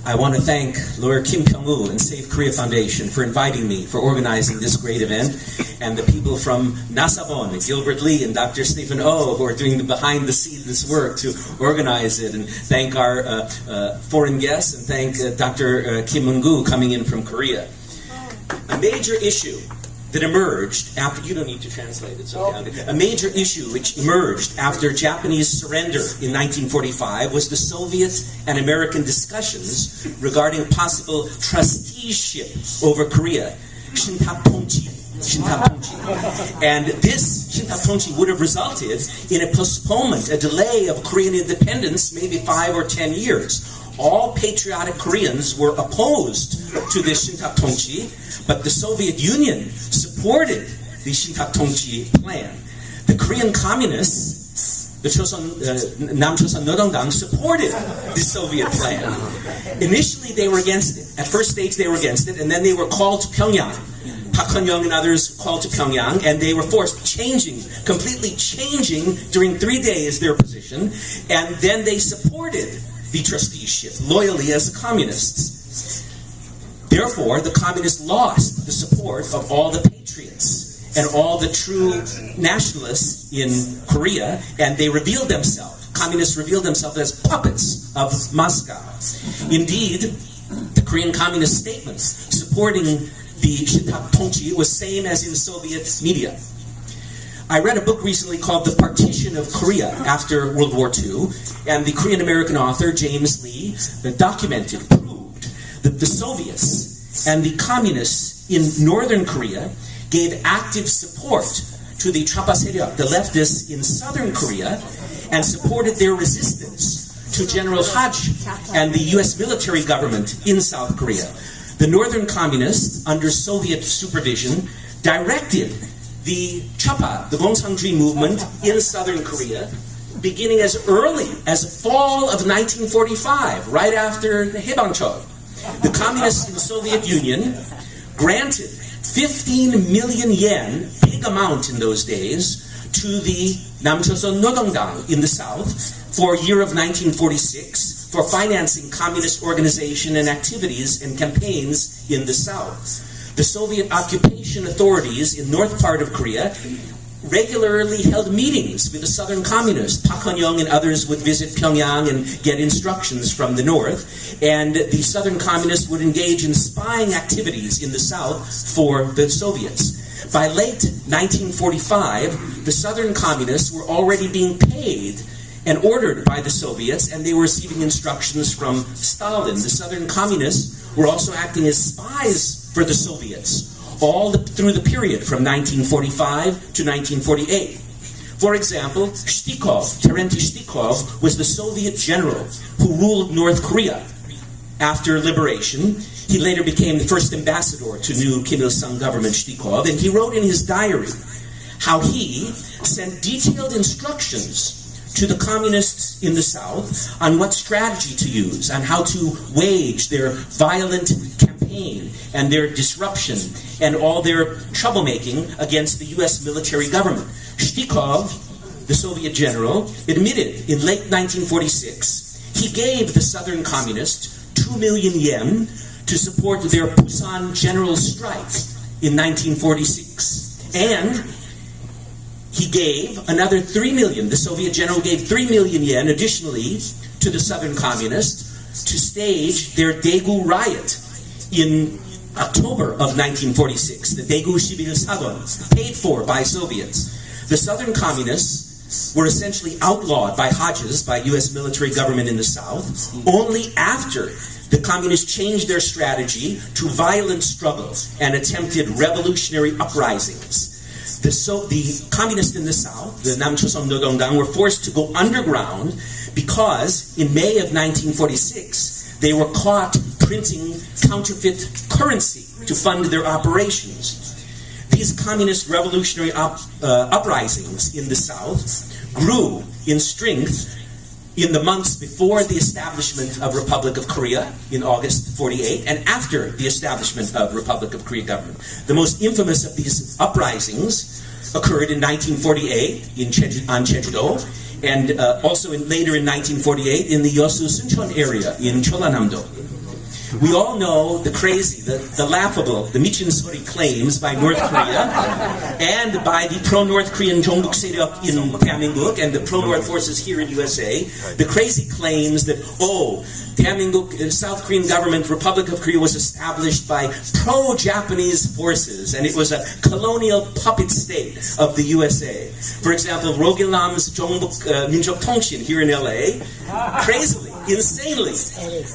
I want to thank Lawyer Kim Kyung-woo and Save Korea Foundation for inviting me, for organizing this great event, and the people from Nasabon, Gilbert Lee and Dr. Stephen Oh, who are doing the behind-the-scenes work to organize it, and thank our foreign guests, and thank Dr. Kim Eun-gu coming in from Korea. A major issue that emerged after, you don't need to translate it, so a major issue which emerged after Japanese surrender in 1945 was the Soviet and American discussions regarding possible trusteeship over Korea, Shintak-tongji. And this Shintak-tongji would have resulted in a postponement, a delay of Korean independence, maybe 5 or 10 years. All patriotic Koreans were opposed to this Shintak-tongji, but the Soviet Union supported the Shintak-tongji plan. The Korean communists, the Nam-Choson Nodongdang, supported the Soviet plan. Initially they were against it. At first stage they were against it, and then they were called to Pyongyang. Park Han-young and others called to Pyongyang, and they were forced completely changing during 3 days their position, and then they supported the trusteeship loyally as the communists. Therefore, the communists lost the support of all the patriots and all the true nationalists in Korea, and they revealed themselves. Communists revealed themselves as puppets of Moscow. Indeed, the Korean Communist statements supporting the Shintak-tongji was same as in Soviet media. I read a book recently called The Partition of Korea after World War II, and the Korean-American author James Lee proved that the Soviets and the communists in northern Korea gave active support to the Chapa Seryok, the leftists in southern Korea, and supported their resistance to General Haji and the U.S. military government in South Korea. The northern communists, under Soviet supervision, directed the Chapa, the Gongsangjui movement in southern Korea, beginning as early as the fall of 1945, right after the Haebangchol. The communists in the Soviet Union granted 15 million yen, big amount in those days, to the Nam-Choson Nodongdang in the south for year of 1946 for financing communist organization and activities and campaigns in the south. The Soviet occupation authorities in north part of Korea regularly held meetings with the southern communists. Park Han-young and others would visit Pyongyang and get instructions from the north, and the southern communists would engage in spying activities in the south for the Soviets. By late 1945, the southern communists were already being paid and ordered by the Soviets, and they were receiving instructions from Stalin. The southern communists were also acting as spies for the Soviets, through the period from 1945 to 1948. For example, Terentij Shtikov was the Soviet general who ruled North Korea after liberation. He later became the first ambassador to new Kim Il-sung government, Shtikov, and he wrote in his diary how he sent detailed instructions to the communists in the South on what strategy to use, on how to wage their violent campaign and their disruption and all their troublemaking against the U.S. military government. Shtikov, the Soviet general, admitted in late 1946 he gave the southern communists 2 million yen to support their Busan general strike in 1946. And he gave another 3 million, the Soviet general gave 3 million yen additionally to the southern communists to stage their Daegu riot in October of 1946, the Daegu Shibir Sagon, paid for by Soviets. The southern communists were essentially outlawed by Hodges, by U.S. military government in the south, only after the communists changed their strategy to violent struggles and attempted revolutionary uprisings. The communists in the south, the Nam-Choson Nodongdang, were forced to go underground because in May of 1946, they were caught printing counterfeit currency to fund their operations. These communist revolutionary uprisings in the south grew in strength in the months before the establishment of Republic of Korea in August 48 and after the establishment of Republic of Korea government. The most infamous of these uprisings occurred in 1948 on Jeju-do, and also later in 1948 in the Yosu Suncheon area in Cholanamdo. We all know the crazy, the laughable, the 미친 소리 claims by North Korea and by the pro-North Korean 정북 세력 in 대한민국 and the pro-North forces here in USA. The crazy claims that, 대한민국, South Korean government, Republic of Korea was established by pro-Japanese forces and it was a colonial puppet state of the USA. For example, Rogilam's 정북 민족 통신 here in LA, crazily, insanely,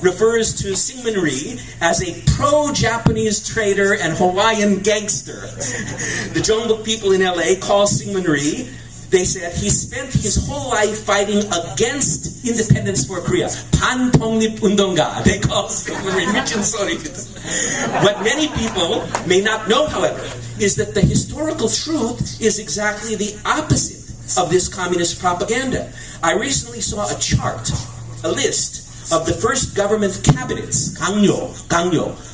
refers to Syngman Rhee as a pro-Japanese traitor and Hawaiian gangster. The Jongbuk people in LA call Syngman Rhee, they said he spent his whole life fighting against independence for Korea. 반독립운동가. They call Syngman Rhee 미친 소리. What many people may not know, however, is that the historical truth is exactly the opposite of this communist propaganda. I recently saw a chart, a list of the first government cabinets, 강요,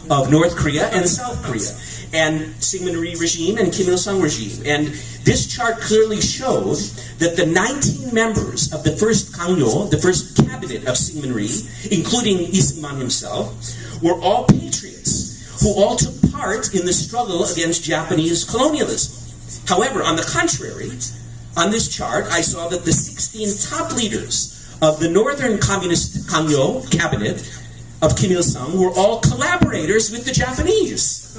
of North Korea and South Korea, and Syngman Rhee regime and Kim Il-sung regime. And this chart clearly showed that the 19 members of the first 강요, the first cabinet of Syngman Rhee, including Lee Seung-man himself, were all patriots who all took part in the struggle against Japanese colonialism. However, on the contrary, on this chart, I saw that the 16 top leaders of the Northern Communist 강요 cabinet of Kim Il-sung were all collaborators with the Japanese.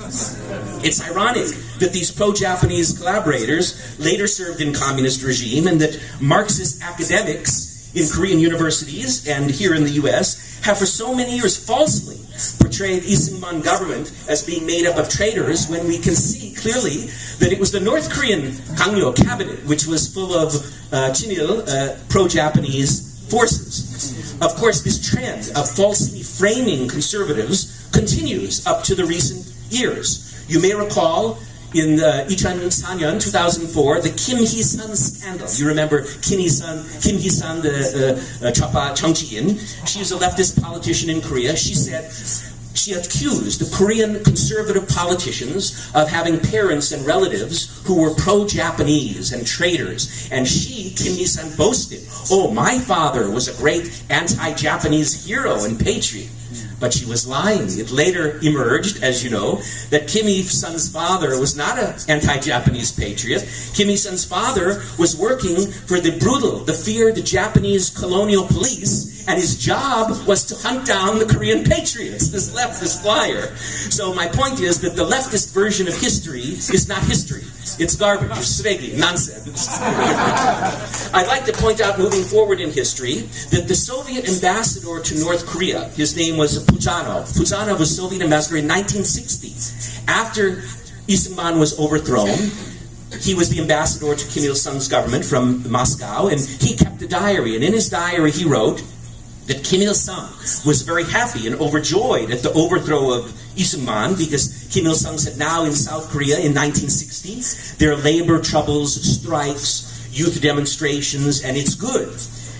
It's ironic that these pro-Japanese collaborators later served in communist regime and that Marxist academics in Korean universities and here in the US have for so many years falsely portrayed Lee Seung-man government as being made up of traitors when we can see clearly that it was the North Korean 강요 cabinet which was full of 친일, pro-Japanese forces. Of course, this trend of falsely framing conservatives continues up to the recent years. You may recall in 2004, the Kim Hee-sun scandal. You remember Kim Hee-sun, the 좌파 정치인. She is a leftist politician in Korea. She said she accused the Korean conservative politicians of having parents and relatives who were pro-Japanese and traitors. And she, Kim Hee-sun, boasted, my father was a great anti-Japanese hero and patriot. But she was lying. It later emerged, as you know, that Kim Il-sung's father was not an anti-Japanese patriot. Kim Il-sung's father was working for the brutal, the feared Japanese colonial police, and his job was to hunt down the Korean patriots, this leftist flyer. So my point is that the leftist version of history is not history. It's garbage, it's svegi, nonsense. I'd like to point out, moving forward in history, that the Soviet ambassador to North Korea, his name was Puzhanov. Puzhanov was Soviet ambassador in 1960. After Lee Seung-man was overthrown, he was the ambassador to Kim Il-sung's government from Moscow, and he kept a diary. And in his diary, he wrote that Kim Il-sung was very happy and overjoyed at the overthrow of Lee Seung-man because Kim Il-sung said now in South Korea in 1960, there are labor troubles, strikes, youth demonstrations, and it's good.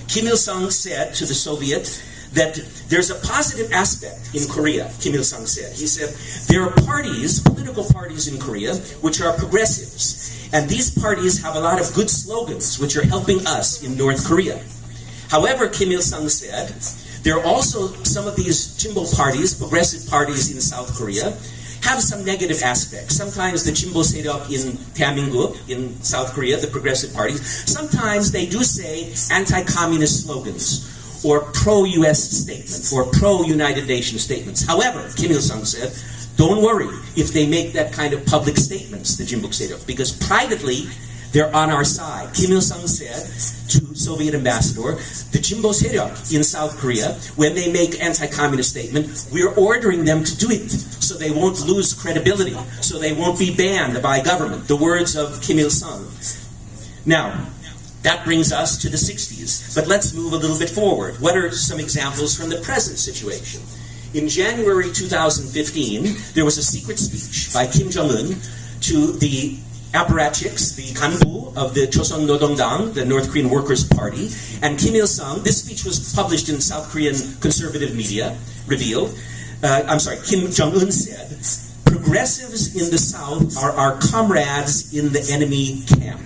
Kim Il-sung said to the Soviet that there's a positive aspect in Korea, Kim Il-sung said. He said, there are parties, political parties in Korea, which are progressives. And these parties have a lot of good slogans, which are helping us in North Korea. However, Kim Il-sung said, there are also some of these Jimbo parties, progressive parties in South Korea, have some negative aspects. Sometimes the Jimbo seryok in 대한민국, in South Korea, the progressive parties, sometimes they do say anti-communist slogans or pro-US statements or pro-United Nations statements. However, Kim Il-sung said, don't worry if they make that kind of public statements, the Jimbo seryok, because privately they're on our side. Kim Il-sung said to Soviet ambassador, the Jimbo seryok in South Korea, when they make anti-communist statement, we're ordering them to do it so they won't lose credibility, so they won't be banned by government. The words of Kim Il-sung. Now, that brings us to the 60s. But let's move a little bit forward. What are some examples from the present situation? In January 2015, there was a secret speech by Kim Jong-un to the apparatchiks, the kanbu of the Choson Nodongdang, the North Korean Workers' Party, and Kim Il-sung. This speech was published in South Korean conservative media, revealed. Kim Jong-un said, progressives in the South are our comrades in the enemy camp.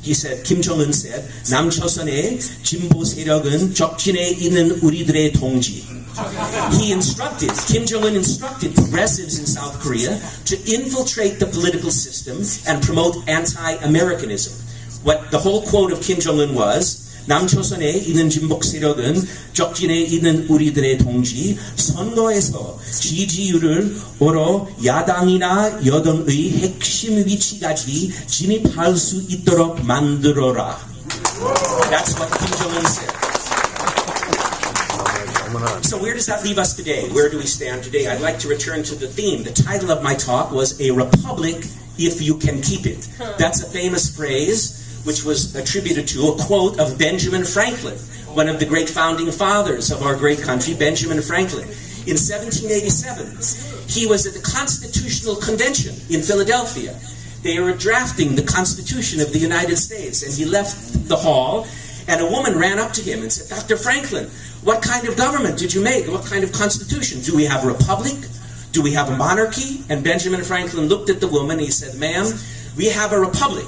He said, Kim Jong-un said, 남조선의 진보 세력은 적진에 있는 우리들의 동지. Kim Jong-un instructed progressives in South Korea to infiltrate the political system and promote anti-Americanism. What the whole quote of Kim Jong-un was, 남조선에 있는 진보 세력은 적진에 있는 우리들의 동지 선거에서 지지율을 오로 야당이나 여당의 핵심 위치까지 진입할 수 있도록 만들어라. That's what Kim Jong-un said. So where does that leave us today? Where do we stand today? I'd like to return to the theme. The title of my talk was A Republic If You Can Keep It. That's a famous phrase which was attributed to a quote of Benjamin Franklin, one of the great founding fathers of our great country, Benjamin Franklin. In 1787, he was at the Constitutional Convention in Philadelphia. They were drafting the Constitution of the United States, and he left the hall, and a woman ran up to him and said, Dr. Franklin, what kind of government did you make? What kind of constitution? Do we have a republic? Do we have a monarchy? And Benjamin Franklin looked at the woman and he said, ma'am, we have a republic.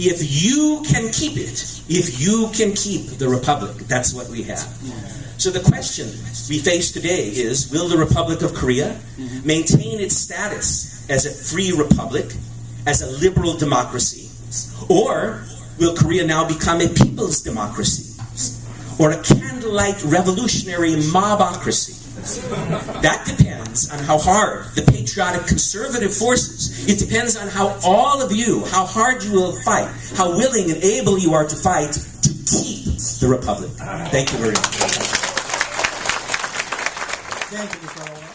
If you can keep it, if you can keep the republic, that's what we have. So the question we face today is, will the Republic of Korea maintain its status as a free republic, as a liberal democracy, or will Korea now become a people's democracy, or a candlelight revolutionary mobocracy? That depends on how hard the patriotic conservative forces, it depends on how all of you, how hard you will fight, how willing and able you are to fight to keep the republic. Thank you very much. Thank you, Mr.